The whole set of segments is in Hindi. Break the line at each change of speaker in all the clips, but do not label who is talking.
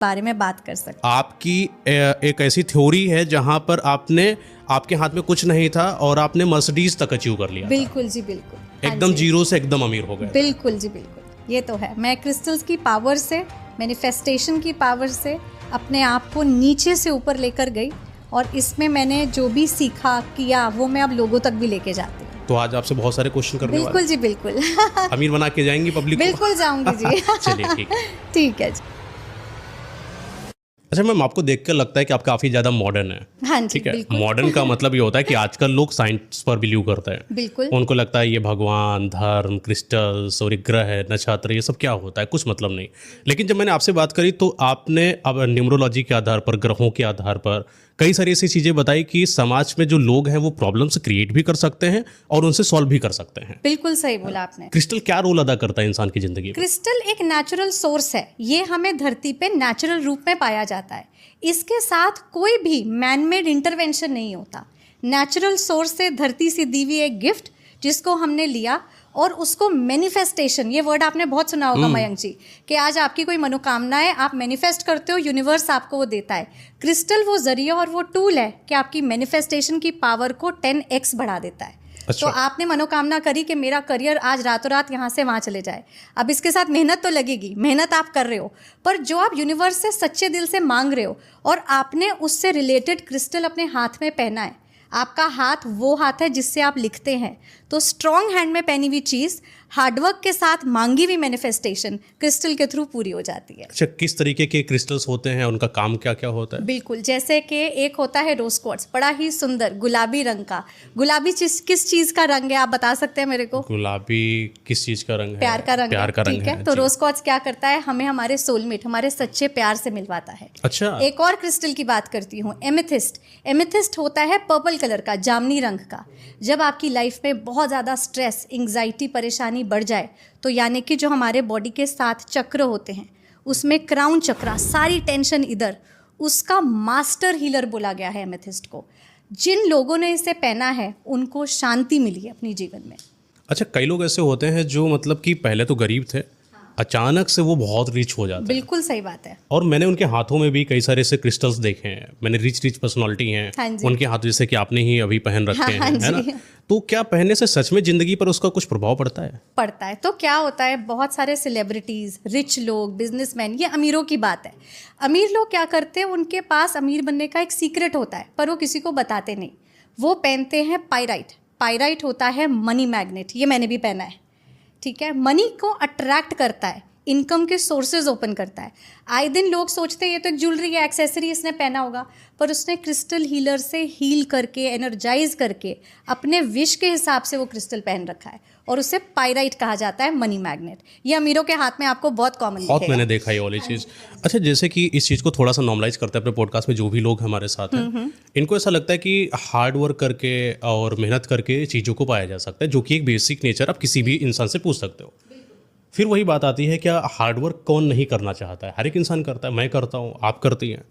बारे में बात कर सकते हैं।
आपकी एक ऐसी थ्योरी है जहां पर आपके हाथ में कुछ नहीं था और आपने मर्सिडीज तक अचीव कर लिया।
बिल्कुल जी, बिल्कुल। हाँ
एकदम
जी।
जीरो से एकदम अमीर हो गए।
बिल्कुल जी, बिल्कुल। ये तो है, मैं क्रिस्टल्स की पावर से, मैनिफेस्टेशन की पावर से अपने आप को नीचे से ऊपर लेकर गई, और इसमें मैंने जो भी सीखा किया वो मैं अब लोगों तक भी लेके जाती हूँ।
तो आज आपसे बहुत सारे क्वेश्चन करने वाले।
बिल्कुल जी, बिल्कुल।
अमीर बना के जाएंगी पब्लिक को?
बिल्कुल जाऊंगी जी।
चलिए ठीक है।
ठीक है जी।
अच्छा मैम, आपको देखकर लगता है कि आप काफ़ी ज़्यादा मॉडर्न है।
हाँ जी,
ठीक है।
बिल्कुल।
मॉडर्न का मतलब ये होता है कि आजकल लोग साइंस पर बिलीव करते हैं।
बिल्कुल।
उनको लगता है ये भगवान, धर्म, क्रिस्टल्स और ये ग्रह, नक्षत्र, ये सब क्या होता है, कुछ मतलब नहीं। लेकिन जब मैंने आपसे बात करी तो आपने अब न्यूमरोलॉजी के आधार पर, ग्रहों के आधार पर कई सारी ऐसी चीज़ें बताई कि समाज में जो लोग हैं वो प्रॉब्लम्स क्रिएट भी कर सकते हैं और उनसे सॉल्व भी कर सकते हैं।
बिल्कुल सही बोला आपने।
क्रिस्टल क्या रोल अदा करता है इंसान की ज़िंदगी में?
क्रिस्टल एक नेचुरल सोर्स है, ये हमें धरती पे नेचुरल रूप में पाया जाता है। इसके साथ कोई भी मैनमेड इंटरवेंशन नहीं होता। नेचुरल सोर्स से धरती से दी हुई एक गिफ्ट जिसको हमने लिया और उसको मैनिफेस्टेशन, ये वर्ड आपने बहुत सुना होगा मयंक जी, कि आज आपकी कोई मनोकामना है, आप मैनिफेस्ट करते हो, यूनिवर्स आपको वो देता है। क्रिस्टल वो जरिया और वो टूल है कि आपकी मैनिफेस्टेशन की पावर को 10x बढ़ा देता है।
अच्छा।
तो आपने मनोकामना करी कि मेरा करियर आज रातों रात यहाँ से वहाँ चले जाए। अब इसके साथ मेहनत तो लगेगी, मेहनत आप कर रहे हो, पर जो आप यूनिवर्स से सच्चे दिल से मांग रहे हो और आपने उससे रिलेटेड क्रिस्टल अपने हाथ में पहना है, आपका हाथ वो हाथ है जिससे आप लिखते हैं, तो स्ट्रॉन्ग हैंड में पहनी हुई चीज़, हार्डवर्क के साथ मांगी हुई मैनिफेस्टेशन क्रिस्टल के थ्रू पूरी हो जाती है।
अच्छा, किस तरीके के क्रिस्टल्स होते हैं, उनका काम क्या क्या होता है?
बिल्कुल, जैसे कि एक होता है रोज क्वार्ट्ज, बड़ा ही सुंदर गुलाबी रंग का। गुलाबी किस चीज़ का रंग है, आप बता सकते हैं मेरे को?
गुलाबी किस चीज़ का रंग है?
प्यार का रंग
प्यार
है,
का रंग
ठीक है।
है।
तो
जी।
रोज क्वार्ट्ज क्या करता है, हमें हमारे सोलमेट, हमारे सच्चे प्यार से मिलवाता है।
अच्छा।
एक और क्रिस्टल की बात करती हूँ, एमेथिस्ट। एमेथिस्ट होता है पर्पल कलर का, जामनी रंग का। जब आपकी लाइफ में बहुत ज़्यादा स्ट्रेस, एंग्जाइटी, परेशानी बढ़ जाए, तो यानी कि जो हमारे बॉडी के 7 चक्र होते हैं उसमें क्राउन चक्रा, सारी टेंशन इधर, उसका मास्टर हीलर बोला गया है एमेथिस्ट को। जिन लोगों ने इसे पहना है उनको शांति मिली है अपनी जीवन में।
अच्छा, कई लोग ऐसे होते हैं जो मतलब कि पहले तो गरीब थे, अचानक से वो बहुत रिच हो जाते हैं।
बिल्कुल सही बात है।
और मैंने उनके हाथों में भी कई सारे ऐसे क्रिस्टल्स देखे हैं। मैंने रिच पर्सनालिटी हैं,
हाँ जी।
उनके हाथ जैसे कि आपने ही अभी पहन रखे
हाँ,
हैं,
हाँ
है ना?
जी।
तो क्या पहनने से सच में जिंदगी पर उसका कुछ प्रभाव पड़ता है?
पड़ता है। तो क्या होता है, बहुत सारे सेलिब्रिटीज़, रिच लोग, बिजनेसमैन, ये अमीरों की बात है। अमीर लोग क्या करते हैं, उनके पास अमीर बनने का एक सीक्रेट होता है, पर वो किसी को बताते नहीं। वो पहनते हैं पायराइट। पायराइट होता है मनी मैग्नेट, ये मैंने भी पहना है, ठीक है। मनी को अट्रैक्ट करता है, इनकम के सोर्सेज ओपन करता है। आए दिन लोग सोचते हैं ये तो एक ज्वेलरी या एक्सेसरी इसने पहना होगा, पर उसने क्रिस्टल हीलर से हील करके, एनर्जाइज करके अपने विश के हिसाब से वो क्रिस्टल पहन रखा है, और उसे पायराइट कहा जाता है, मनी मैग्नेट। ये अमीरों के हाथ में आपको बहुत कॉमन
बहुत मैंने देखा ये वाली चीज़। अच्छा, जैसे कि इस चीज़ को थोड़ा सा नॉर्मलाइज करते हैं अपने पॉडकास्ट में, जो भी लोग हमारे साथ हैं, इनको ऐसा लगता है कि हार्ड वर्क करके और मेहनत करके चीज़ों को पाया जा सकता है, जो कि एक बेसिक नेचर आप किसी भी इंसान से पूछ सकते हो। फिर वही बात आती है, क्या हार्डवर्क कौन नहीं करना चाहता है? हर एक इंसान करता है, मैं करता हूँ, आप करती हैं,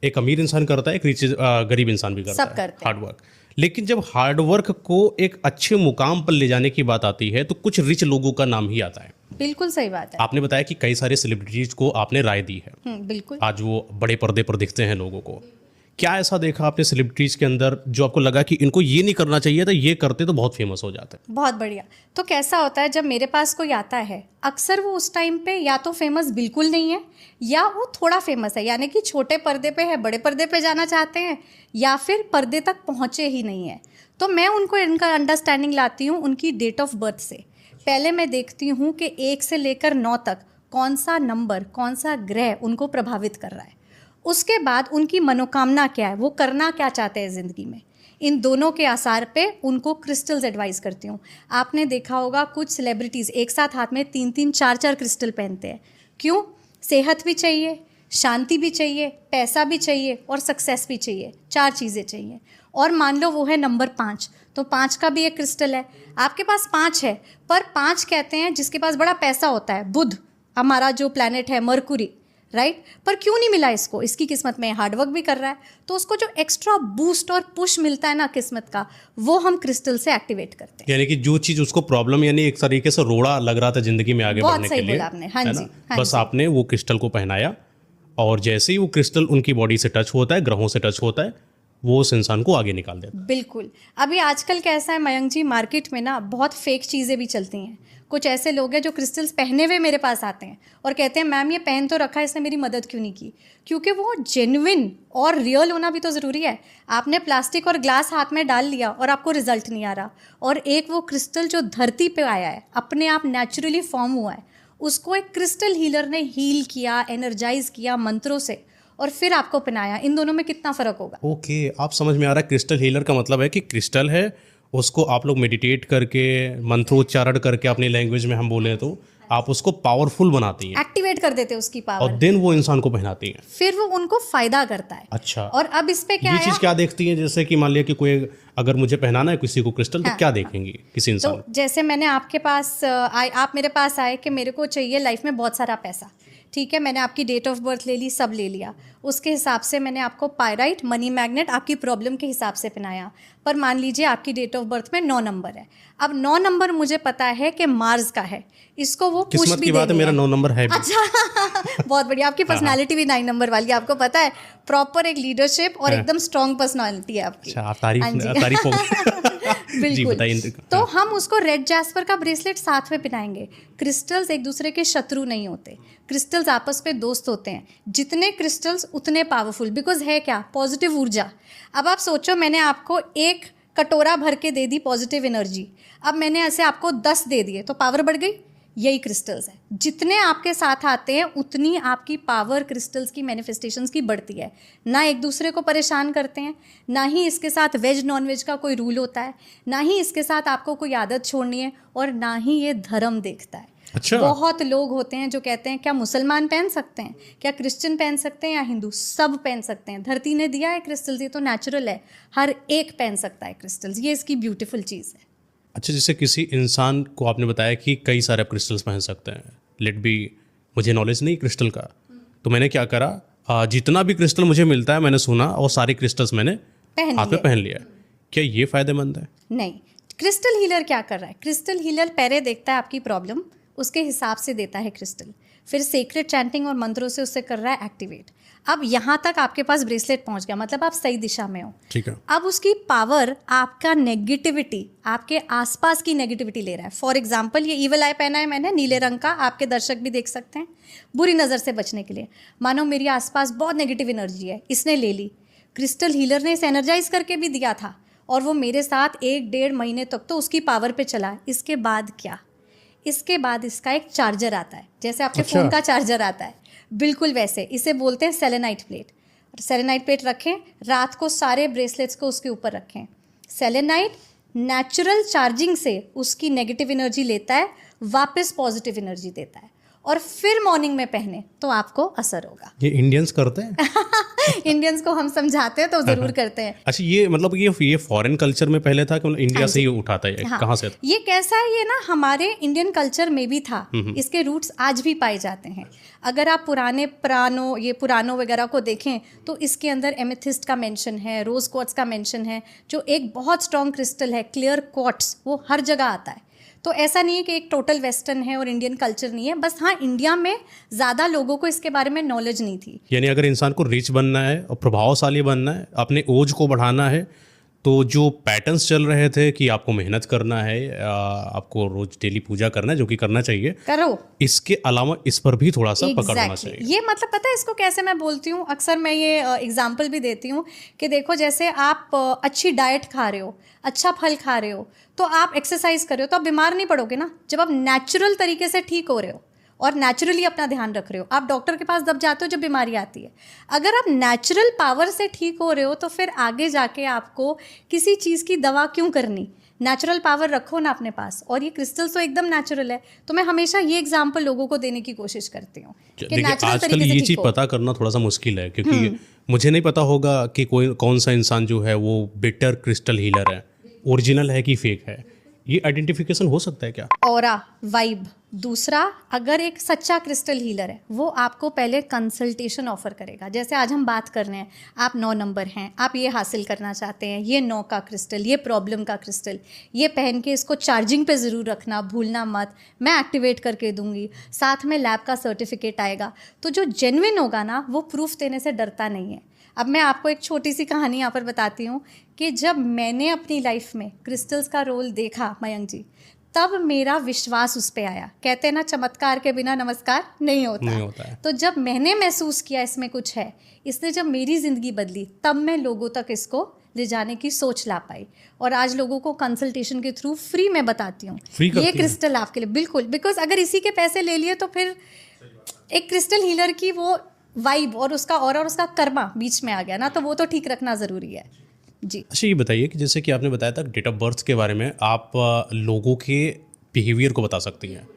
एक अमीर इंसान करता है, एक गरीब इंसान भी करता
सब
है
करते हैं।
हार्डवर्क। लेकिन जब हार्डवर्क को एक अच्छे मुकाम पर ले जाने की बात आती है तो कुछ रिच लोगों का नाम ही आता है।
बिल्कुल सही बात है।
आपने बताया कि कई सारे सेलिब्रिटीज को आपने राय दी है,
बिल्कुल।
आज वो बड़े पर्दे पर दिखते हैं लोगों को। क्या ऐसा देखा आपने सेलिब्रिटीज के अंदर जो आपको लगा कि इनको ये नहीं करना चाहिए था, ये करते तो बहुत फेमस हो जाते?
बहुत बढ़िया। तो कैसा होता है, जब मेरे पास कोई आता है, अक्सर वो उस टाइम पे या तो फेमस बिल्कुल नहीं है, या वो थोड़ा फेमस है, यानी कि छोटे पर्दे पे है, बड़े पर्दे पे जाना चाहते हैं, या फिर पर्दे तक पहुँचे ही नहीं है। तो मैं उनको इनका अंडरस्टैंडिंग लाती हूँ उनकी डेट ऑफ बर्थ से। पहले मैं देखती हूँ कि 1 से लेकर 9 तक कौन सा नंबर, कौन सा ग्रह उनको प्रभावित कर रहा है। उसके बाद उनकी मनोकामना क्या है, वो करना क्या चाहते हैं ज़िंदगी में। इन दोनों के आसार पे उनको क्रिस्टल्स एडवाइस करती हूँ। आपने देखा होगा कुछ सेलिब्रिटीज़ एक साथ हाथ में 3-3, 4-4 क्रिस्टल पहनते हैं। क्यों? सेहत भी चाहिए, शांति भी चाहिए, पैसा भी चाहिए और सक्सेस भी चाहिए। 4 चीज़ें चाहिए। और मान लो वो है नंबर 5, तो 5 का भी एक क्रिस्टल है। आपके पास 5 है, पर 5 कहते हैं जिसके पास बड़ा पैसा होता है, बुध, हमारा जो प्लैनेट है, मरकुरी, राइट। पर क्यों नहीं मिला इसको? इसकी किस्मत में हार्डवर्क भी कर रहा है, तो उसको जो एक्स्ट्रा बूस्ट और पुश मिलता है ना किस्मत का, वो हम क्रिस्टल से एक्टिवेट करते हैं।
यानी कि जो चीज़ उसको प्रॉब्लम, यानी एक तरीके से रोड़ा लग रहा था जिंदगी में आगे
बहुत
बढ़ने
सही
के लिए,
बोला आपने। हाँ
है
जी,
ना?
हाँ
बस
जी।
आपने वो क्रिस्टल को पहनाया और जैसे ही वो क्रिस्टल उनकी बॉडी से टच होता है, ग्रहों से टच होता है, वो उस इंसान को आगे निकाल देता है।
बिल्कुल। अभी आजकल कैसा है मयंक जी, मार्केट में ना बहुत फेक चीज़ें भी चलती हैं। कुछ ऐसे लोग हैं जो क्रिस्टल्स पहने हुए मेरे पास आते हैं और कहते हैं मैम ये पहन तो रखा है, इसने मेरी मदद क्यों नहीं की? क्योंकि वो जेन्युइन और रियल होना भी तो ज़रूरी है। आपने प्लास्टिक और ग्लास हाथ में डाल लिया और आपको रिजल्ट नहीं आ रहा, और एक वो क्रिस्टल जो धरती पे आया है, अपने आप नेचुरली फॉर्म हुआ है, उसको एक क्रिस्टल हीलर ने हील किया, एनर्जाइज किया मंत्रों से, और फिर आपको पहनाया। इन दोनों में कितना फ़र्क होगा?
ओके, आप समझ में आ रहा है। क्रिस्टल हीलर का मतलब है कि क्रिस्टल है, उसको आप लोग मेडिटेट करके, मंत्रोच्चारण करके, अपनी लैंग्वेज में हम बोले तो आप उसको पावरफुल बनाती हैं,
एक्टिवेट कर देते हैं उसकी
और
पावर,
देन वो इंसान को पहनाती हैं।
फिर वो उनको फायदा करता है।
अच्छा,
और अब इस पे क्या
ये
है,
चीज़ क्या देखती है? जैसे कि मान लिया कि कोई अगर मुझे पहनाना है किसी को क्रिस्टल, तो
हाँ,
क्या देखेंगी किसी इंसान
तो जैसे मैंने आपके पास आए, आप मेरे पास आए कि मेरे को चाहिए लाइफ में बहुत सारा पैसा, ठीक है, मैंने आपकी डेट ऑफ बर्थ ले ली, सब ले लिया, उसके हिसाब से मैंने आपको पायराइट मनी मैग्नेट आपकी प्रॉब्लम के हिसाब से पहनाया। पर मान लीजिए आपकी डेट ऑफ बर्थ में 9 नंबर है। अब 9 नंबर मुझे पता है कि मार्स का है, इसको वो पुश
किस्मत
भी
की बात है,
देनी
मेरा 9 नंबर है भी।
अच्छा बहुत बढ़िया, आपकी पर्सनालिटी भी 9 नंबर वाली है, आपको पता है, प्रॉपर एक लीडरशिप और एकदम स्ट्रॉन्ग पर्सनालिटी है आपकी।
अच्छा, आप तारीफ
हाँ जी।
तारीफ हो जी,
बिल्कुल।
बताइए।
तो हम उसको रेड जैस्पर का ब्रेसलेट साथ में पहनाएंगे। क्रिस्टल्स एक दूसरे के शत्रु नहीं होते, क्रिस्टल्स आपस में दोस्त होते हैं। जितने क्रिस्टल्स उतने पावरफुल, बिकॉज है क्या, पॉजिटिव ऊर्जा। अब आप सोचो, मैंने आपको एक कटोरा भर के दे दी पॉजिटिव एनर्जी, अब मैंने ऐसे आपको 10 दे दिए, तो पावर बढ़ गई। यही क्रिस्टल्स है, जितने आपके साथ आते हैं उतनी आपकी पावर क्रिस्टल्स की मैनिफेस्टेशंस की बढ़ती है। ना एक दूसरे को परेशान करते हैं, ना ही इसके साथ वेज नॉन वेज का कोई रूल होता है, ना ही इसके साथ आपको कोई आदत छोड़नी है, और ना ही ये धर्म देखता है।
अच्छा,
बहुत लोग होते हैं जो कहते हैं क्या मुसलमान पहन सकते हैं, क्या क्रिश्चियन पहन सकते हैं, या हिंदू, सब पहन सकते हैं। धरती ने दिया है क्रिस्टल्स, ये तो नेचुरल है, हर एक पहन सकता है क्रिस्टल्स, ये इसकी ब्यूटीफुल चीज़ है।
अच्छा, जैसे किसी इंसान को आपने बताया कि कई सारे आप क्रिस्टल्स पहन सकते हैं, लेट बी मुझे नॉलेज नहीं क्रिस्टल का, तो मैंने क्या करा, जितना भी क्रिस्टल मुझे मिलता है मैंने सुना, और सारे क्रिस्टल्स मैंने हाथ में पहन लिया। क्या ये फ़ायदेमंद है?
नहीं, क्रिस्टल हीलर क्या कर रहा है, क्रिस्टल हीलर पहले देखता है आपकी प्रॉब्लम, उसके हिसाब से देता है क्रिस्टल, फिर सीक्रेट चैंटिंग और मंत्रों से उससे कर रहा है एक्टिवेट। अब यहाँ तक आपके पास ब्रेसलेट पहुँच गया, मतलब आप सही दिशा में हो।
ठीक है।
अब उसकी पावर आपका नेगेटिविटी, आपके आसपास की नेगेटिविटी ले रहा है। फॉर एग्जांपल ये ईवल आई पहना है मैंने, नीले रंग का, आपके दर्शक भी देख सकते हैं, बुरी नज़र से बचने के लिए। मानो मेरी आसपास बहुत नेगेटिव एनर्जी है, इसने ले ली, क्रिस्टल हीलर ने इसे एनर्जाइज करके भी दिया था, और वो मेरे साथ 1-1.5 महीने तक तो उसकी पावर पे चला। इसके बाद क्या, इसके बाद इसका एक चार्जर आता है, जैसे आपके
अच्छा।
फ़ोन का चार्जर आता है, बिल्कुल वैसे। इसे बोलते हैं सेलेनाइट प्लेट। सेलेनाइट प्लेट रखें, रात को सारे ब्रेसलेट्स को उसके ऊपर रखें। सेलेनाइट नेचुरल चार्जिंग से उसकी नेगेटिव एनर्जी लेता है, वापस पॉजिटिव एनर्जी देता है, और फिर मॉर्निंग में पहने तो आपको असर होगा।
ये इंडियंस करते हैं?
इंडियंस को हम समझाते हैं तो ज़रूर करते हैं।
अच्छा, ये मतलब ये फॉरेन कल्चर में पहले था कि मतलब इंडिया से ही उठाता है?
हाँ,
कहाँ से था?
ये कैसा है, ये ना हमारे इंडियन कल्चर में भी था, इसके रूट्स आज भी पाए जाते हैं। अगर आप पुराणों वगैरह को देखें तो इसके अंदर एमेथिस्ट का मेंशन है, रोज क्वार्ट्ज का मेंशन है, जो एक बहुत स्ट्रॉन्ग क्रिस्टल है, क्लियर क्वार्ट्ज, वो हर जगह आता है। तो ऐसा नहीं है कि एक टोटल वेस्टर्न है और इंडियन कल्चर नहीं है, बस हाँ इंडिया में ज़्यादा लोगों को इसके बारे में नॉलेज नहीं थी।
यानी अगर इंसान को रिच बनना है और प्रभावशाली बनना है, अपने ओज को बढ़ाना है, तो जो पैटर्न्स चल रहे थे कि आपको मेहनत करना है, आपको रोज डेली पूजा करना है, जो कि करना चाहिए,
करो,
इसके अलावा इस पर भी थोड़ा सा पकड़ होना
Exactly.
चाहिए।
ये मतलब पता है इसको कैसे मैं बोलती हूँ, अक्सर मैं ये एग्जाम्पल भी देती हूँ कि देखो जैसे आप अच्छी डाइट खा रहे हो, अच्छा फल खा रहे हो, तो आप एक्सरसाइज कर रहे हो, तो आप बीमार नहीं पड़ोगे ना। जब आप नेचुरल तरीके से ठीक हो रहे हो और नेचुरली अपना ध्यान रख रहे हो, आप डॉक्टर के पास जब जाते हो जब बीमारी आती है, अगर आप नेचुरल पावर से ठीक हो रहे हो तो फिर आगे जाके आपको किसी चीज़ की दवा क्यों करनी। नेचुरल पावर रखो ना अपने पास, और ये क्रिस्टल्स तो एकदम नेचुरल है। तो मैं हमेशा ये एग्जांपल लोगों को देने की कोशिश करती हूँ कि
देखिए,
नेचुरल
आजकल
तरीके से
ये
ठीक
चीज़
हो।
पता करना थोड़ा सा मुश्किल है, क्योंकि मुझे नहीं पता होगा कि कौन सा इंसान जो है वो बेटर क्रिस्टल हीलर है, ओरिजिनल है कि फेक है। ये आइडेंटिफिकेशन हो सकता है क्या?
ऑरा, वाइब, दूसरा, अगर एक सच्चा क्रिस्टल हीलर है वो आपको पहले कंसल्टेशन ऑफर करेगा। जैसे आज हम बात कर रहे हैं, आप 9 नंबर हैं, आप ये हासिल करना चाहते हैं, ये 9 का क्रिस्टल, ये प्रॉब्लम का क्रिस्टल, ये पहन के इसको चार्जिंग पे ज़रूर रखना, भूलना मत, मैं एक्टिवेट करके दूंगी, साथ में लैब का सर्टिफिकेट आएगा। तो जो जेन्युइन होगा ना वो प्रूफ देने से डरता नहीं है। अब मैं आपको एक छोटी सी कहानी यहाँ पर बताती हूँ कि जब मैंने अपनी लाइफ में क्रिस्टल्स का रोल देखा मयंक जी, तब मेरा विश्वास उस पे आया। कहते हैं ना, चमत्कार के बिना नमस्कार नहीं होता
है।
तो जब मैंने महसूस किया इसमें कुछ है, इसने जब मेरी ज़िंदगी बदली, तब मैं लोगों तक इसको ले जाने की सोच ला पाई। और आज लोगों को कंसल्टेशन के थ्रू फ्री में बताती हूँ ये क्रिस्टल आपके लिए, बिल्कुल। बिकॉज अगर इसी के पैसे ले लिए तो फिर एक क्रिस्टल हीलर की वो वाइब और उसका और उसका कर्मा बीच में आ गया ना, तो वो तो ठीक रखना ज़रूरी है जी।
अच्छा, ये बताइए कि जैसे कि आपने बताया था डेट ऑफ बर्थ के बारे में, आप लोगों के बिहेवियर को बता सकती हैं।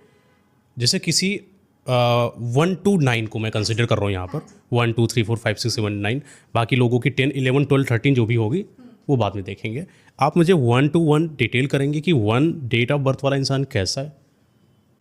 जैसे किसी 1 to 9 को मैं कंसिडर कर रहा हूँ यहाँ पर, 1 2 3 4 5 6 7 9, बाकी लोगों की 10 11 12 13 जो भी होगी वो बाद में देखेंगे। आप मुझे 1 to 1 डिटेल करेंगे कि 1 डेट ऑफ बर्थ वाला इंसान कैसा है?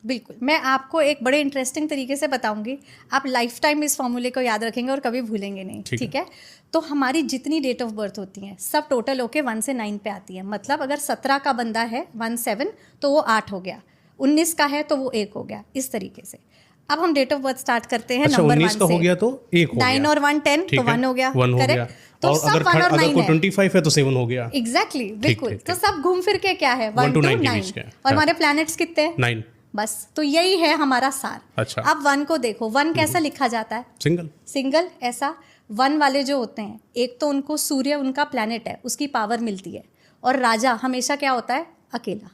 बिल्कुल, मैं आपको एक बड़े इंटरेस्टिंग तरीके से बताऊंगी। आप लाइफ टाइम इस फॉर्मूले को याद रखेंगे और कभी भूलेंगे नहीं, ठीक है? तो हमारी जितनी डेट ऑफ बर्थ होती हैं सब टोटल होके 1 से 9 पे आती है। मतलब अगर 17 का बंदा है 1 7 तो वो 8 हो गया, 19 का है तो वो 1 हो गया, इस तरीके से। अब हम डेट ऑफ बर्थ स्टार्ट करते हैं नंबर 1 से।
19 का हो गया तो 1 हो गया,
9 और 1 10 तो 1 हो गया,
1 हो गया।
तो
और
सब 1 और 9
अगर 25 है तो 7 हो गया।
एग्जैक्टली, बिल्कुल। तो सब घूम फिर के क्या है 1 to 9। और हमारे प्लैनेट्स कितने हैं?
9।
बस, तो यही है हमारा सार।
अच्छा।
अब 1 को देखो, 1 कैसा लिखा जाता है? सिंगल ऐसा। 1 वाले जो होते हैं, एक तो उनको सूर्य उनका प्लैनेट है, उसकी पावर मिलती है। और राजा हमेशा क्या होता है? अकेला।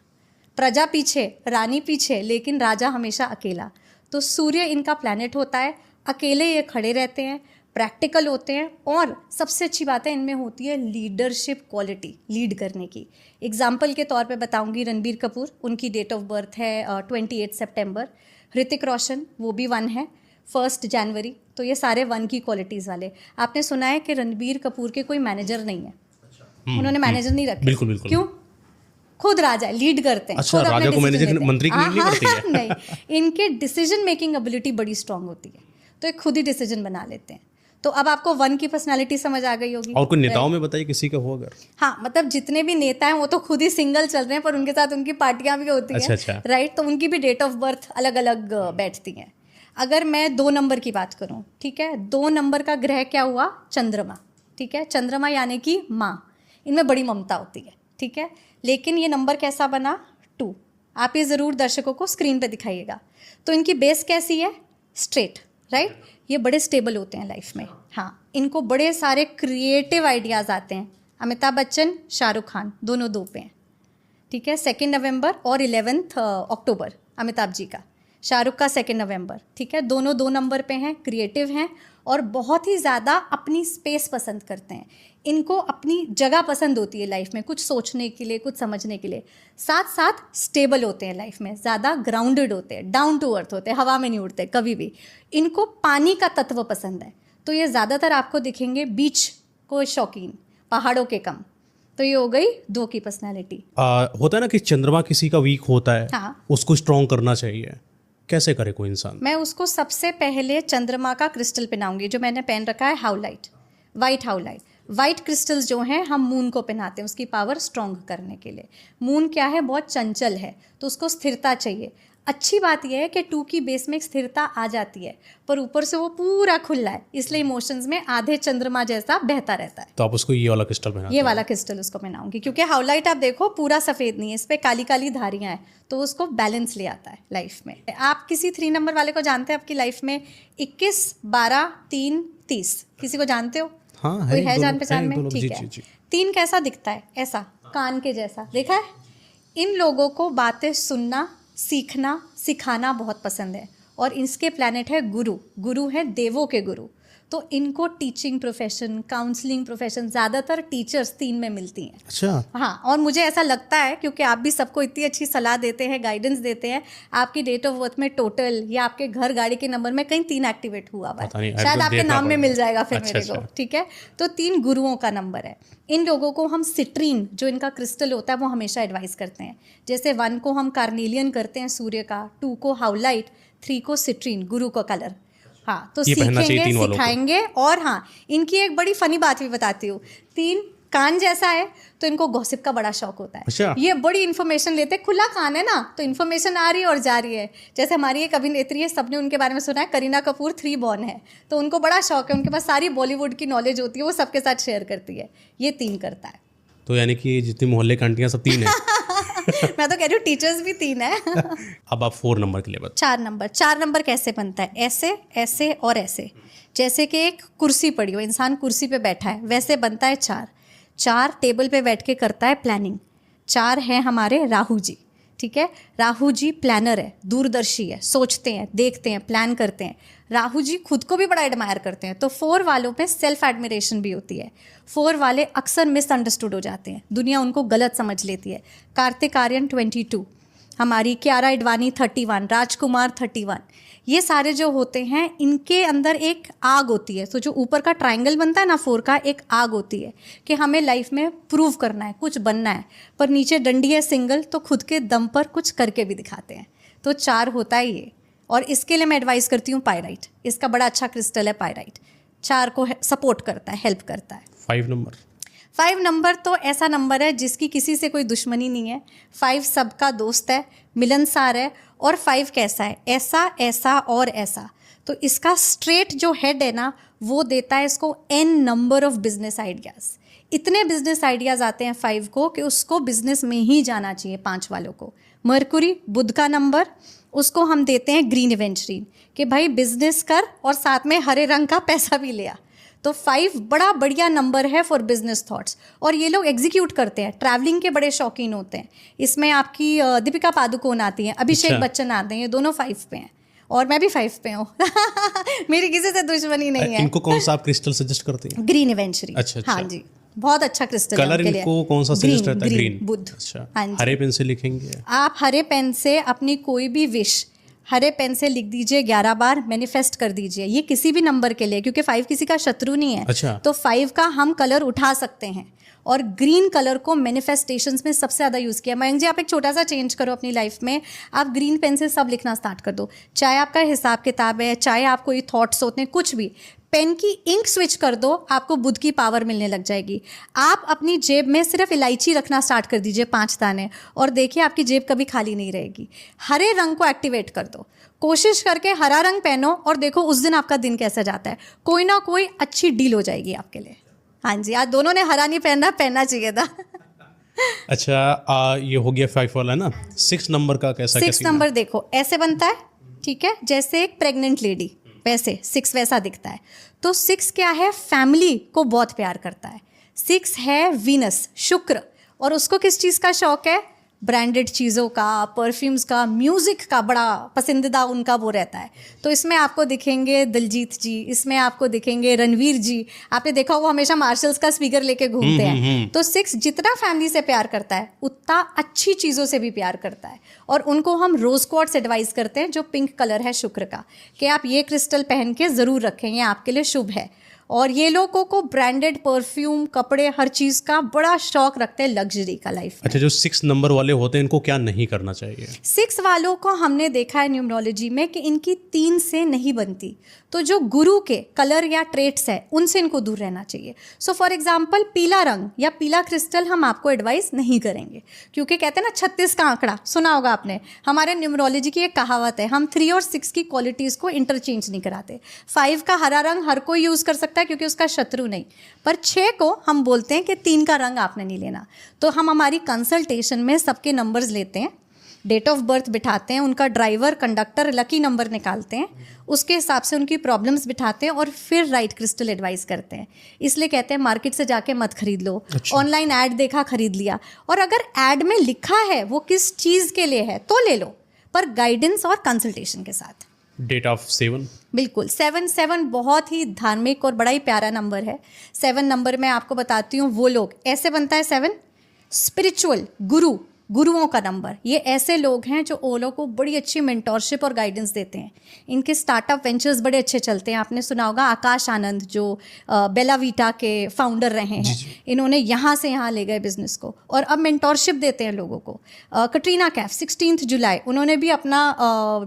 प्रजा पीछे, रानी पीछे, लेकिन राजा हमेशा अकेला। तो सूर्य इनका प्लैनेट होता है, अकेले ये खड़े रहते हैं, प्रैक्टिकल होते हैं, और सबसे अच्छी बात है इनमें होती है लीडरशिप क्वालिटी, लीड करने की। एग्जाम्पल के तौर पे बताऊंगी, रणबीर कपूर, उनकी डेट ऑफ बर्थ है 28 सितंबर। ऋतिक रोशन, वो भी 1 है, 1 जनवरी। तो ये सारे 1 की क्वालिटीज़ वाले। आपने सुना है कि रणबीर कपूर के कोई मैनेजर नहीं है, उन्होंने मैनेजर नहीं रखे।
बिल्कुल बिल्कुल।
क्यों? खुद राजा लीड करते हैं।
अच्छा, राजा को मैनेजर मंत्री की नहीं पड़ती है?
नहीं, इनके डिसीजन मेकिंग एबिलिटी बड़ी स्ट्रांग होती है, तो ये खुद ही डिसीजन बना लेते हैं। तो अब आपको 1 की पर्सनालिटी समझ आ गई होगी।
और कोई नेताओं में बताइए किसी का हो अगर?
हाँ, मतलब जितने भी नेता हैं वो तो खुद ही सिंगल चल रहे हैं, पर उनके साथ उनकी पार्टियां भी होती हैं।
अच्छा।
राइट, तो उनकी भी डेट ऑफ बर्थ अलग अलग बैठती हैं। अगर मैं 2 नंबर की बात करूँ, ठीक है, 2 नंबर का ग्रह क्या हुआ? चंद्रमा। ठीक है, चंद्रमा यानी कि माँ, इनमें बड़ी ममता होती है, ठीक है। लेकिन ये नंबर कैसा बना? 2। आप ये ज़रूर दर्शकों को स्क्रीन पे दिखाइएगा। तो इनकी बेस कैसी है? Straight, right. ये बड़े स्टेबल होते हैं लाइफ में। हाँ, इनको बड़े सारे क्रिएटिव आइडियाज़ आते हैं। अमिताभ बच्चन, शाहरुख खान दोनों 2 पे हैं, ठीक है। 2 नवंबर और 11 अक्टूबर अमिताभ जी का, शाहरुख का 2 नवंबर, ठीक है। दोनों 2 नंबर पे हैं, क्रिएटिव हैं और बहुत ही ज़्यादा अपनी स्पेस पसंद करते हैं। इनको अपनी जगह पसंद होती है लाइफ में, कुछ सोचने के लिए, कुछ समझने के लिए। साथ साथ स्टेबल होते हैं लाइफ में, ज़्यादा ग्राउंडेड होते हैं, डाउन टू अर्थ होते हैं, हवा में नहीं उड़ते कभी भी। इनको पानी का तत्व पसंद है, तो ये ज़्यादातर आपको दिखेंगे बीच को शौकीन, पहाड़ों के कम। तो ये हो गई 2 की पर्सनैलिटी।
होता है ना कि चंद्रमा किसी का वीक होता है,
हाँ,
उसको स्ट्रॉन्ग करना चाहिए, कैसे करे कोई इंसान?
मैं उसको सबसे पहले चंद्रमा का क्रिस्टल पहनाऊंगी, जो मैंने पहन रखा है howlite, white howlite. White crystals जो हैं हम मून को पहनाते हैं उसकी पावर स्ट्रॉन्ग करने के लिए। मून क्या है? बहुत चंचल है, तो उसको स्थिरता चाहिए। अच्छी बात यह है कि 2 की बेस में एक स्थिरता आ जाती है, पर ऊपर से वो पूरा खुला है, इसलिए इमोशंस में आधे चंद्रमा जैसा बहता रहता है।
तो आप उसको ये वाला क्रिस्टल पहनाते हैं?
ये वाला क्रिस्टल उसको पहनाऊंगी, क्योंकि हाउलाइट आप देखो पूरा सफ़ेद नहीं है, इस पर काली काली धारियाँ हैं, तो उसको बैलेंस ले आता है लाइफ में। आप किसी 3 नंबर वाले को जानते हैं आपकी लाइफ में? 21 12 3 30 किसी को जानते हो?
हाँ,
कोई है जान पहचान में? ठीक है। 3 कैसा दिखता है? ऐसा कान के जैसा, देखा है? इन लोगों को बातें सुनना, सीखना, सिखाना बहुत पसंद है। और इसके प्लैनेट है गुरु। गुरु है देवों के गुरु, तो इनको टीचिंग प्रोफेशन, काउंसलिंग प्रोफेशन, ज़्यादातर टीचर्स 3 में मिलती हैं।
अच्छा।
हाँ, और मुझे ऐसा लगता है क्योंकि आप भी सबको इतनी अच्छी सलाह देते हैं, गाइडेंस देते हैं, आपकी डेट ऑफ बर्थ में टोटल या आपके घर गाड़ी के नंबर में कहीं 3 एक्टिवेट हुआ हुआ है, शायद आपके नाम में मिल जाएगा फिर मेरे को, ठीक है। तो 3 गुरुओं का नंबर है। इन लोगों को हम सिट्रीन, जो इनका क्रिस्टल होता है, वो हमेशा एडवाइस करते हैं। जैसे 1 को हम कार्नेलियन करते हैं सूर्य का, 2 को हाउलाइट, 3 को सिट्रीन, गुरु का कलर। हाँ, तो सीखेंगे, सिखाएंगे। और हाँ, इनकी एक बड़ी फनी बात भी बताती हूँ। 3 कान जैसा है तो इनको गॉसिप का बड़ा शौक होता है।
अच्छा।
ये बड़ी इन्फॉर्मेशन लेते हैं, खुला कान है ना, तो इन्फॉर्मेशन आ रही है और जा रही है। जैसे हमारी एक अभिनेत्री है, सबने उनके बारे में सुना है, करीना कपूर, 3 बॉर्न है, तो उनको बड़ा शौक है, उनके पास सारी बॉलीवुड की नॉलेज होती है, वो सबके साथ शेयर करती है। ये 3 करता है।
तो यानी कि जितनी मोहल्ले की आंटियां सब 3 है।
मैं तो कह रही हूँ टीचर्स भी 3 है।
अब आप 4 नंबर के लिए बताओ।
4 नंबर कैसे बनता है? ऐसे, ऐसे और ऐसे। जैसे कि एक कुर्सी पड़ी हो, इंसान कुर्सी पे बैठा है, वैसे बनता है 4 टेबल पे बैठ के करता है प्लानिंग। 4 हैं हमारे राहु जी, ठीक है। राहु जी प्लानर है, दूरदर्शी है, सोचते हैं, देखते हैं, प्लान करते हैं। राहु जी खुद को भी बड़ा एडमायर करते हैं। तो 4 वालों में सेल्फ एडमिरेशन भी होती है। 4 वाले अक्सर मिसअंडरस्टूड हो जाते हैं, दुनिया उनको गलत समझ लेती है। कार्तिक आर्यन 22, हमारी कियारा एडवाणी 31, राजकुमार 31, ये सारे जो होते हैं, इनके अंदर एक आग होती है। तो जो ऊपर का ट्रायंगल बनता है ना 4 का, एक आग होती है कि हमें लाइफ में प्रूव करना है, कुछ बनना है, पर नीचे डंडी है सिंगल, तो खुद के दम पर कुछ करके भी दिखाते हैं। तो 4 होता है ये। और इसके लिए मैं एडवाइस करती हूँ पायराइट, इसका बड़ा अच्छा क्रिस्टल है पायराइट, 4 को सपोर्ट करता है, हेल्प करता है। 5 नंबर तो ऐसा नंबर है जिसकी किसी से कोई दुश्मनी नहीं है। 5 सबका दोस्त है, मिलनसार है। और 5 कैसा है? ऐसा, ऐसा और ऐसा। तो इसका स्ट्रेट जो हेड है ना, वो देता है इसको n number of business ideas. इतने बिजनेस आइडियाज़ आते हैं 5 को कि उसको बिजनेस में ही जाना चाहिए। 5 वालों को मरकुरी, बुध का नंबर, उसको हम देते हैं ग्रीन इवेंचरी, कि भाई बिजनेस कर और साथ में हरे रंग का पैसा भी लिया। तो 5 बड़ा बढ़िया नंबर है फॉर बिजनेस थॉट्स। और ये लोग एग्जीक्यूट करते हैं, ट्रैवलिंग के बड़े शौकीन होते हैं। इसमें आपकी दीपिका पादुकोण आती हैं, अभिषेक बच्चन आते हैं, ये दोनों 5 पे हैं। और मैं भी 5 पे हूँ। मेरी किसी से दुश्मनी नहीं है।
इनको कौन सा आप क्रिस्टल सजेस्ट करते हैं?
ग्रीन इवेंचरी।
अच्छा।
हाँ जी, बहुत अच्छा क्रिस्टल
कलर है इनको कौन सा सजेस्ट रहता है? ग्रीन,
बुध।
अच्छा।
हाँ जी।
हरे पेन से लिखेंगे
आप? हरे पेन से अपनी कोई भी विश हरे पेन से लिख दीजिए, 11 बार मैनिफेस्ट कर दीजिए। ये किसी भी नंबर के लिए, क्योंकि 5 किसी का शत्रु नहीं है।
अच्छा।
तो 5 का हम कलर उठा सकते हैं। और ग्रीन कलर को मैनिफेस्टेशंस में सबसे ज़्यादा यूज़ किया। मयंक जी, आप एक छोटा सा चेंज करो अपनी लाइफ में, आप ग्रीन पेन से सब लिखना स्टार्ट कर दो। चाहे आपका हिसाब किताब है, चाहे आप कोई थॉट्स होते हैं, कुछ भी, पेन की इंक स्विच कर दो, आपको बुध की पावर मिलने लग जाएगी। आप अपनी जेब में सिर्फ इलायची रखना स्टार्ट कर दीजिए, 5 दाने, और देखिए आपकी जेब कभी खाली नहीं रहेगी। हरे रंग को एक्टिवेट कर दो, कोशिश करके हरा रंग पहनो और देखो उस दिन आपका दिन कैसा जाता है। कोई ना कोई अच्छी डील हो जाएगी आपके लिए। हाँ जी, आज दोनों ने हरा नहीं पहनना चाहिए था।
अच्छा, ये हो गया 5 वाला ना। 6 नंबर का कैसा?
6 नंबर देखो ऐसे बनता है, ठीक है, जैसे एक प्रेग्नेंट लेडी, वैसे 6 वैसा दिखता है। तो 6 क्या है? फैमिली को बहुत प्यार करता है। 6 है वीनस, शुक्र, और उसको किस चीज़ का शौक है? ब्रांडेड चीज़ों का, परफ्यूम्स का, म्यूज़िक का बड़ा पसंदीदा उनका वो रहता है। तो इसमें आपको दिखेंगे दिलजीत जी, इसमें आपको दिखेंगे रणवीर जी। आपने देखा वो हमेशा मार्शल्स का स्पीकर लेके घूमते हैं। तो 6 जितना फैमिली से प्यार करता है, उतना अच्छी चीज़ों से भी प्यार करता है। और उनको हम रोज क्वार्ट्स एडवाइस करते हैं, जो पिंक कलर है शुक्र का, कि आप ये क्रिस्टल पहन के ज़रूर रखें, ये आपके लिए शुभ है। और ये लोगों को ब्रांडेड परफ्यूम, कपड़े, हर चीज़ का बड़ा शौक रखते हैं, लग्जरी का लाइफ में।
अच्छा, जो 6 नंबर वाले होते हैं इनको क्या नहीं करना चाहिए?
6 वालों को हमने देखा है न्यूमरोलॉजी में कि इनकी 3 से नहीं बनती। तो जो गुरु के कलर या ट्रेट्स है, उनसे इनको दूर रहना चाहिए। सो फॉर एग्जाम्पल, पीला रंग या पीला क्रिस्टल हम आपको एडवाइस नहीं करेंगे, क्योंकि कहते हैं ना 36 का आंकड़ा, सुना होगा आपने। हमारे न्यूमरोलॉजी की एक कहावत है, हम 3 और 6 की क्वालिटीज़ को इंटरचेंज नहीं कराते। 5 का हरा रंग हर कोई यूज़ कर सकता है क्योंकि उसका शत्रु नहीं, पर 6 को हम बोलते हैं कि 3 का रंग आपने नहीं लेना। तो हम हमारी कंसल्टेशन में सबके नंबर्स लेते हैं, डेट ऑफ बर्थ बिठाते हैं, उनका ड्राइवर, कंडक्टर, लकी नंबर निकालते हैं, उसके हिसाब से उनकी प्रॉब्लम्स बिठाते हैं और फिर राइट क्रिस्टल एडवाइस करते हैं। इसलिए कहते हैं मार्केट से जाके मत खरीद लो। ऑनलाइन ऐड देखा, खरीद लिया, और अगर ऐड में लिखा है वो किस चीज़ के लिए है तो ले लो, पर गाइडेंस और कंसल्टेशन के साथ।
Date of 7।
बिल्कुल 7 बहुत ही धार्मिक और बड़ा ही प्यारा नंबर है। 7 नंबर में आपको बताती हूँ, वो लोग ऐसे बनता है 7 स्पिरिचुअल गुरुओं का नंबर। ये ऐसे लोग हैं जो ओलो को बड़ी अच्छी मेंटोरशिप और गाइडेंस देते हैं। इनके स्टार्टअप वेंचर्स बड़े अच्छे चलते हैं। आपने सुना होगा आकाश आनंद जो बेला वीटा के फाउंडर रहे हैं, इन्होंने यहाँ से यहाँ ले गए बिजनेस को और अब मेंटोरशिप देते हैं लोगों को। कटरीना कैफ 16 जुलाई उन्होंने भी अपना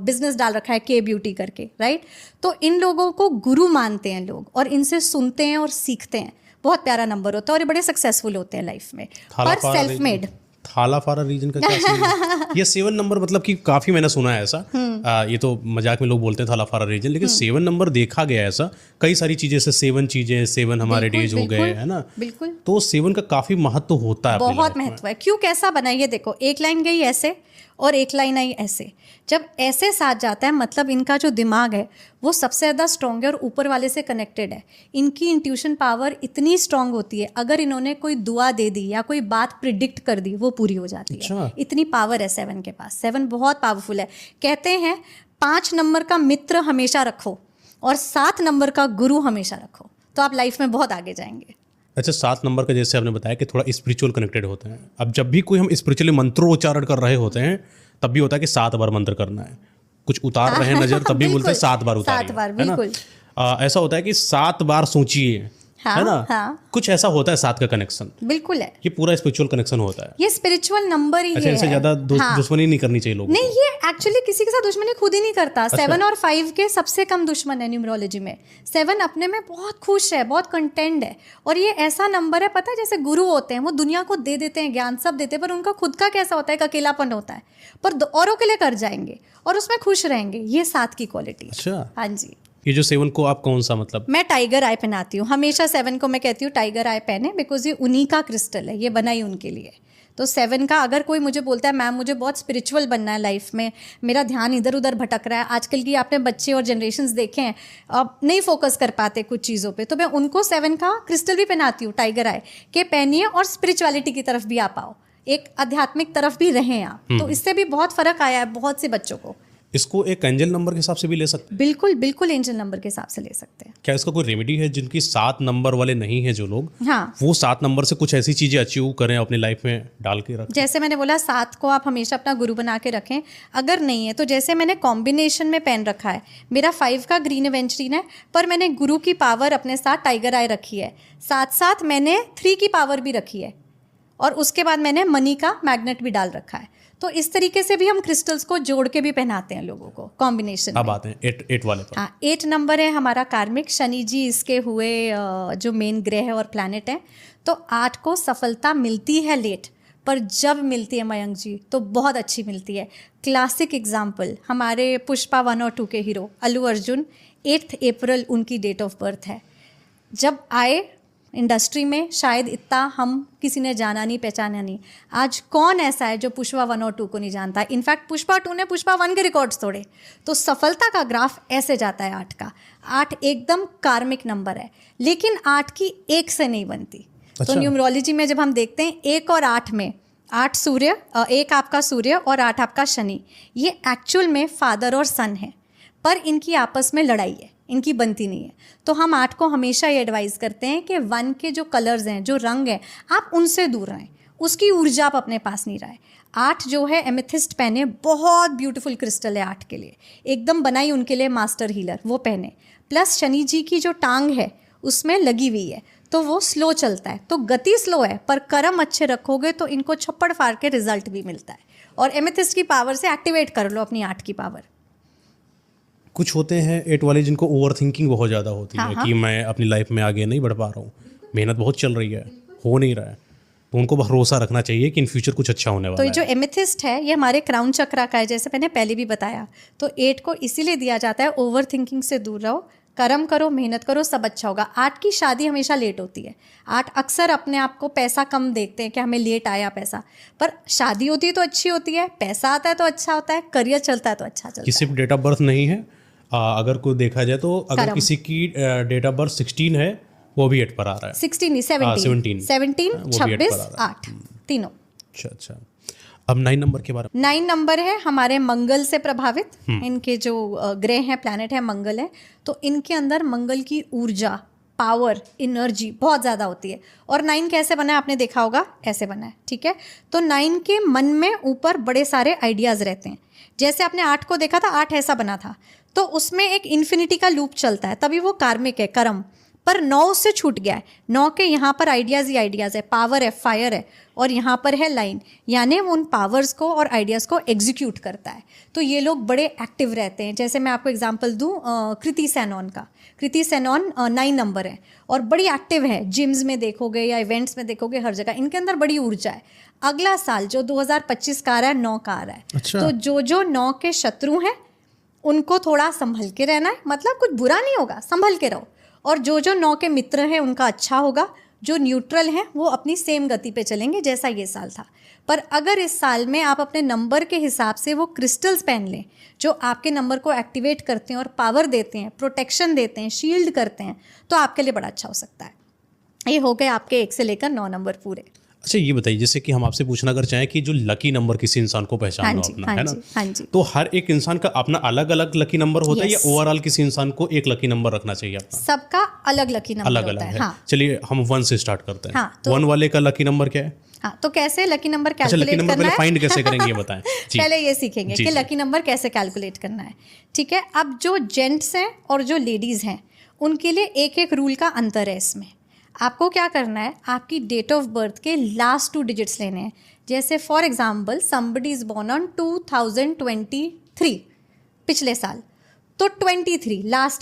बिजनेस डाल रखा है के ब्यूटी करके, राइट। तो इन लोगों को गुरु मानते हैं लोग और इनसे सुनते हैं और सीखते हैं। बहुत प्यारा नंबर होता है और ये बड़े सक्सेसफुल होते हैं लाइफ में। पर सेल्फ मेड
थालाफारा रीजन का क्या सीन है? ये 7 नंबर मतलब कि काफी मैंने सुना है ऐसा। ये तो मजाक में लोग बोलते हैं थालाफारा रीजन, लेकिन 7 नंबर देखा गया है ऐसा कई सारी चीजें से 7 चीजें 7 हमारे डेज हो गए, है ना।
बिल्कुल,
तो 7 का काफी महत्व होता है,
बहुत महत्व है। क्यों, कैसा बना ये देखो, एक लाइन गई ऐसे और एक लाइन आई ऐसे। जब ऐसे साथ जाता है मतलब इनका जो दिमाग है वो सबसे ज़्यादा स्ट्रॉन्ग है और ऊपर वाले से कनेक्टेड है। इनकी इंट्यूशन पावर इतनी स्ट्रॉन्ग होती है, अगर इन्होंने कोई दुआ दे दी या कोई बात प्रिडिक्ट कर दी वो पूरी हो जाती है। इतनी पावर है 7 के पास। 7 बहुत पावरफुल है। कहते हैं 5 नंबर का मित्र हमेशा रखो और 7 नंबर का गुरु हमेशा रखो, तो आप लाइफ में बहुत आगे जाएंगे।
अच्छा, 7 नंबर का जैसे आपने बताया कि थोड़ा स्पिरिचुअल कनेक्टेड होते हैं। अब जब भी कोई हम स्पिरिचुअली मंत्रोच्चारण कर रहे होते हैं तब भी होता है कि 7 बार मंत्र करना है। कुछ उतार रहे हैं नजर तब भी बोलते हैं 7 बार उतारिए,
7 बार,
है ना।
बिल्कुल।
ऐसा होता है कि 7 बार सोचिए, है ना।
कुछ
ऐसा होता है 7 का कनेक्शन,
बिल्कुल है।
ये पूरा स्पिरिचुअल कनेक्शन होता है।
ये स्पिरिचुअल नंबर ही है।
इनसे ज्यादा दुश्मनी नहीं करनी चाहिए लोगों
नहीं, ये एक्चुअली किसी के साथ दुश्मनी खुद ही नहीं करता। 7 और 5 के सबसे कम दुश्मन है न्यूमरोलॉजी में। 7 अपने में बहुत खुश है, बहुत कंटेंट है और ये ऐसा नंबर है, पता है, जैसे गुरु होते हैं वो दुनिया को दे देते हैं, ज्ञान सब देते हैं, पर उनका खुद का कैसा होता है, एक अकेलापन होता है, पर औरों के लिए कर जाएंगे और उसमें खुश रहेंगे। ये 7 की क्वालिटी।
अच्छा,
हाँ जी।
ये जो 7 को आप कौन सा मतलब?
मैं टाइगर आई पहनाती हूँ हमेशा। 7 को मैं कहती हूँ टाइगर आई पहने, बिकॉज ये उन्हीं का क्रिस्टल है, ये बना ही उनके लिए। तो 7 का अगर कोई मुझे बोलता है मैम मुझे बहुत स्पिरिचुअल बनना है लाइफ में, मेरा ध्यान इधर उधर भटक रहा है, आजकल की आपने बच्चे और जनरेशन्स देखे हैं अब नहीं फोकस कर पाते कुछ चीज़ों पे, तो मैं उनको 7 का क्रिस्टल भी पहनाती हूँ, टाइगर आई के पहनिए और स्पिरिचुअलिटी की तरफ भी आ पाओ, एक आध्यात्मिक तरफ भी रहें आप। तो इससे भी बहुत फर्क आया है बहुत से बच्चों को।
इसको एक एंजल नंबर के हिसाब से भी ले सकते हैं?
बिल्कुल बिल्कुल, एंजल नंबर के हिसाब से ले सकते हैं।
क्या इसका कोई रेमेडी है जिनकी 7 नंबर वाले नहीं है जो लोग,
हाँ,
वो 7 नंबर से कुछ ऐसी चीजें अचीव करें अपनी लाइफ में डाल के रखें?
जैसे मैंने बोला 7 को आप हमेशा अपना गुरु बना के रखें। अगर नहीं है तो जैसे मैंने कॉम्बिनेशन में पेन रखा है, मेरा 5 का ग्रीन एवेंचरीन है पर मैंने गुरु की पावर अपने साथ टाइगर आई रखी है, साथ साथ मैंने 3 की पावर भी रखी है और उसके बाद मैंने मनी का मैग्नेट भी डाल रखा है। तो इस तरीके से भी हम क्रिस्टल्स को जोड़ के भी पहनाते हैं लोगों को कॉम्बिनेशन।
अब आते हैं 8 वाले पर।
हाँ, 8 नंबर है हमारा कार्मिक। शनि जी इसके हुए जो मेन ग्रह है और प्लैनेट है। तो 8 को सफलता मिलती है लेट, पर जब मिलती है मयंक जी तो बहुत अच्छी मिलती है। क्लासिक एग्जाम्पल हमारे पुष्पा 1 और 2 के हीरो अल्लू अर्जुन, 8 अप्रैल उनकी डेट ऑफ बर्थ है। जब आए इंडस्ट्री में शायद इतना हम किसी ने जाना नहीं पहचाना नहीं। आज कौन ऐसा है जो पुष्पा 1 और 2 को नहीं जानता? इनफैक्ट पुष्पा 2 ने पुष्पा 1 के रिकॉर्ड्स तोड़े। तो सफलता का ग्राफ ऐसे जाता है 8 का। 8 एकदम कार्मिक नंबर है, लेकिन 8 की 1 से नहीं बनती।
अच्छा।
तो न्यूमरोलॉजी में जब हम देखते हैं 1 और 8 में, 8 सूर्य, 1 आपका सूर्य और 8 आपका शनि, ये एक्चुअल में फादर और सन है, पर इनकी आपस में लड़ाई है, इनकी बनती नहीं है। तो हम 8 को हमेशा ये एडवाइस करते हैं कि 1 के जो कलर्स हैं, जो रंग हैं, आप उनसे दूर रहें, उसकी ऊर्जा आप अपने पास नहीं रहे। 8 जो है एमेथिस्ट पहने, बहुत ब्यूटीफुल क्रिस्टल है 8 के लिए, एकदम बनाई उनके लिए मास्टर हीलर, वो पहने। प्लस शनि जी की जो टांग है उसमें लगी हुई है, तो वो स्लो चलता है। तो गति स्लो है पर कर्म अच्छे रखोगे तो इनको छप्पड़ फाड़ के रिजल्ट भी मिलता है। और एमेथिस्ट की पावर से एक्टिवेट कर लो अपनी 8 की पावर।
कुछ होते हैं 8 वाले जिनको ओवर थिंकिंग बहुत ज़्यादा होती है कि मैं अपनी लाइफ में आगे नहीं बढ़ पा रहा हूँ, मेहनत बहुत चल रही है, हो नहीं रहा है, तो उनको भरोसा रखना चाहिए कि इन फ्यूचर कुछ अच्छा होने वाला है।
तो जो एमेथिस्ट है ये हमारे क्राउन चक्रा का है, जैसे मैंने पहले भी बताया। तो 8 को इसीलिए दिया जाता है ओवर थिंकिंग से दूर रहो, कर्म करो, मेहनत करो, सब अच्छा होगा। 8 की शादी हमेशा लेट होती है। 8 अक्सर अपने आप को पैसा कम देखते हैं कि हमें लेट आया पैसा, पर शादी होती है तो अच्छी होती है, पैसा आता है तो अच्छा होता है, करियर चलता है तो अच्छा चलता है।
किसी डेट ऑफ बर्थ नहीं है, अगर कोई देखा जाए तो अगर किसी की डेट ऑफ बर्थ 16 है वो भी 8 पर आ रहा है।
16 नहीं 17
17
26 8 तीनों।
अच्छा। अब 9 नंबर के बारे में।
9 नंबर है हमारे मंगल से प्रभावित, इनके जो ग्रह हैं, प्लैनेट है, मंगल है, तो इनके अंदर मंगल की ऊर्जा, पावर, एनर्जी बहुत ज़्यादा होती है। और 9 कैसे बना है आपने देखा होगा, ऐसे बना है, ठीक है। तो 9 के मन में ऊपर बड़े सारे आइडियाज़ रहते हैं। जैसे आपने 8 को देखा था, 8 ऐसा बना था, तो उसमें एक इन्फिनिटी का लूप चलता है, तभी वो कार्मिक है, कर्म। पर 9 उससे छूट गया है। 9 के यहाँ पर आइडियाज़ ही आइडियाज़ है, पावर है, फायर है, और यहाँ पर है लाइन, यानी वो उन पावर्स को और आइडियाज़ को एग्जीक्यूट करता है। तो ये लोग बड़े एक्टिव रहते हैं। जैसे मैं आपको एग्जांपल दूँ कृति सेनन का। कृति सेनन 9 नंबर है और बड़ी एक्टिव है, जिम्स में देखोगे या इवेंट्स में देखोगे, हर जगह इनके अंदर बड़ी ऊर्जा है। अगला साल जो 2025 का आ रहा है, 9 का आ रहा है।
अच्छा।
तो जो 9 के शत्रु हैं उनको थोड़ा संभल के रहना है, मतलब कुछ बुरा नहीं होगा, संभल के रहो। और जो 9 के मित्र हैं उनका अच्छा होगा। जो न्यूट्रल हैं वो अपनी सेम गति पे चलेंगे जैसा ये साल था। पर अगर इस साल में आप अपने नंबर के हिसाब से वो क्रिस्टल्स पहन लें जो आपके नंबर को एक्टिवेट करते हैं और पावर देते हैं, प्रोटेक्शन देते हैं, शील्ड करते हैं, तो आपके लिए बड़ा अच्छा हो सकता है। ये हो गए आपके 1 से लेकर 9 नंबर पूरे।
अच्छा, ये बताइए, जैसे कि हम आपसे पूछना अगर चाहें कि जो लकी नंबर किसी इंसान को पहचानना अपना, है ना,
हाँ जी।
तो हर एक इंसान का अपना अलग अलग लकी नंबर होता है, या
Yes.
ओवरऑल किसी इंसान को एक लकी नंबर रखना चाहिए अपना?
सबका अलग लकी नंबर
अलग
होता
अलग
है।
है।
हाँ
चलिए हम 1 से स्टार्ट करते हैं।
हाँ, तो
1 वाले का लकी नंबर क्या है?
हाँ, तो कैसे लकी नंबर
अच्छा, लकी
कैलकुलेट
नंबर
करना
पहले
है
फाइंड कैसे करेंगे ये बताएं। जी।
पहले ये सीखेंगे
जी,
कि
जी।
लकी नंबर कैसे कैलकुलेट करना है, ठीक है। अब जो जेंट्स हैं और जो लेडीज़ हैं उनके लिए एक एक रूल का अंतर है इसमें। आपको क्या करना है, आपकी डेट ऑफ बर्थ के लास्ट 2 डिजिट्स लेने हैं। जैसे for example somebody is born on 2023, पिछले साल, तो 23 लास्ट